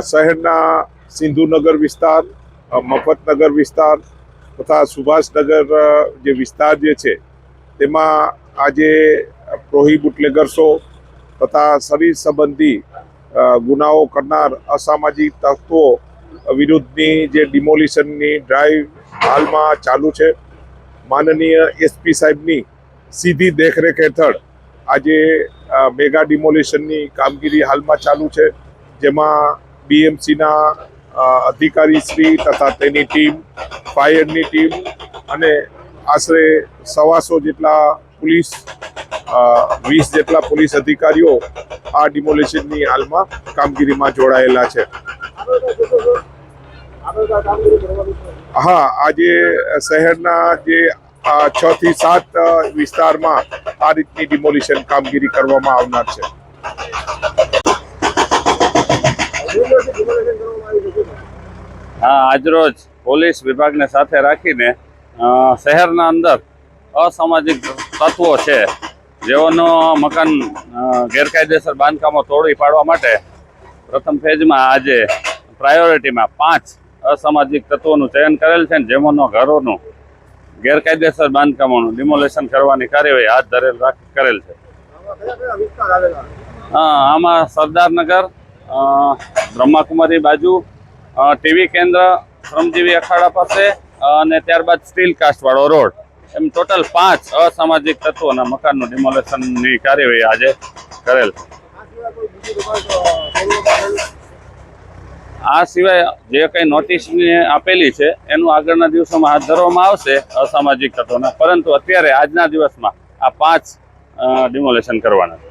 શહેરના સિંધુનગર વિસ્તાર, મફતનગર વિસ્તાર તથા સુભાષનગર જે વિસ્તાર જે છે તેમાં આજે પ્રોહી બુટલેગર્સો તથા શરીર સંબંધી ગુનાઓ કરનાર અસામાજિક તત્વો વિરુદ્ધની જે ડિમોલિશનની ડ્રાઈવ હાલમાં ચાલુ છે। માનનીય એસપી સાહેબની સીધી દેખરેખ હેઠળ આજે મેગા ડિમોલિશનની કામગીરી હાલમાં ચાલુ છે, જેમાં બીએમસીના અધિકારીશ્રી તથા તેની ટીમ, ફાયરની ટીમ અને આશરે 125 જેટલા પોલીસ 20 જેટલા પોલીસ અધિકારીઓ આ ડિમોલિશનની હાલમાં કામગીરીમાં જોડાયેલા છે। હા, આજે શહેરના જે 6 થી 7 વિસ્તારમાં આ રીતની ડિમોલિશન કામગીરી કરવામાં આવનાર છે। હા, આજરોજ પોલીસ વિભાગને સાથે રાખીને શહેરના અંદર અસામાજિક તત્વો છે જેઓનો મકાન ગેરકાયદેસર બાંધકામો તોડી પાડવા માટે પ્રથમ ફેઝમાં આજે પ્રાયોરિટીમાં 5 અસામાજિક તત્વોનું ચયન કરેલ છે, જેમનો ઘરોનું ગેરકાયદેસર બાંધકામોનું ડિમોલેશન કરવાની કાર્યવાહી હાથ કરેલ છે। આમાં સરદારનગર, બ્રહ્માકુમારી બાજુ, ટીવી કેન્દ્ર, શ્રમજીવી અખાડા પાસે અને ત્યારબાદ સ્ટીલ કાસ્ટવાળો રોડ, એમ ટોટલ 5 અસામાજિક તત્વોના મકાનનું ડિમોલેશનની કાર્યવાહી આજે કરેલ છે। આ સિવાય જે કંઈ નોટિસ આપેલી છે એનું આગળના દિવસોમાં હાથ ધરવામાં આવશે અસામાજિક તત્વોના, પરંતુ અત્યારે આજના દિવસમાં આ 5 ડિમોલેશન કરવાના છે।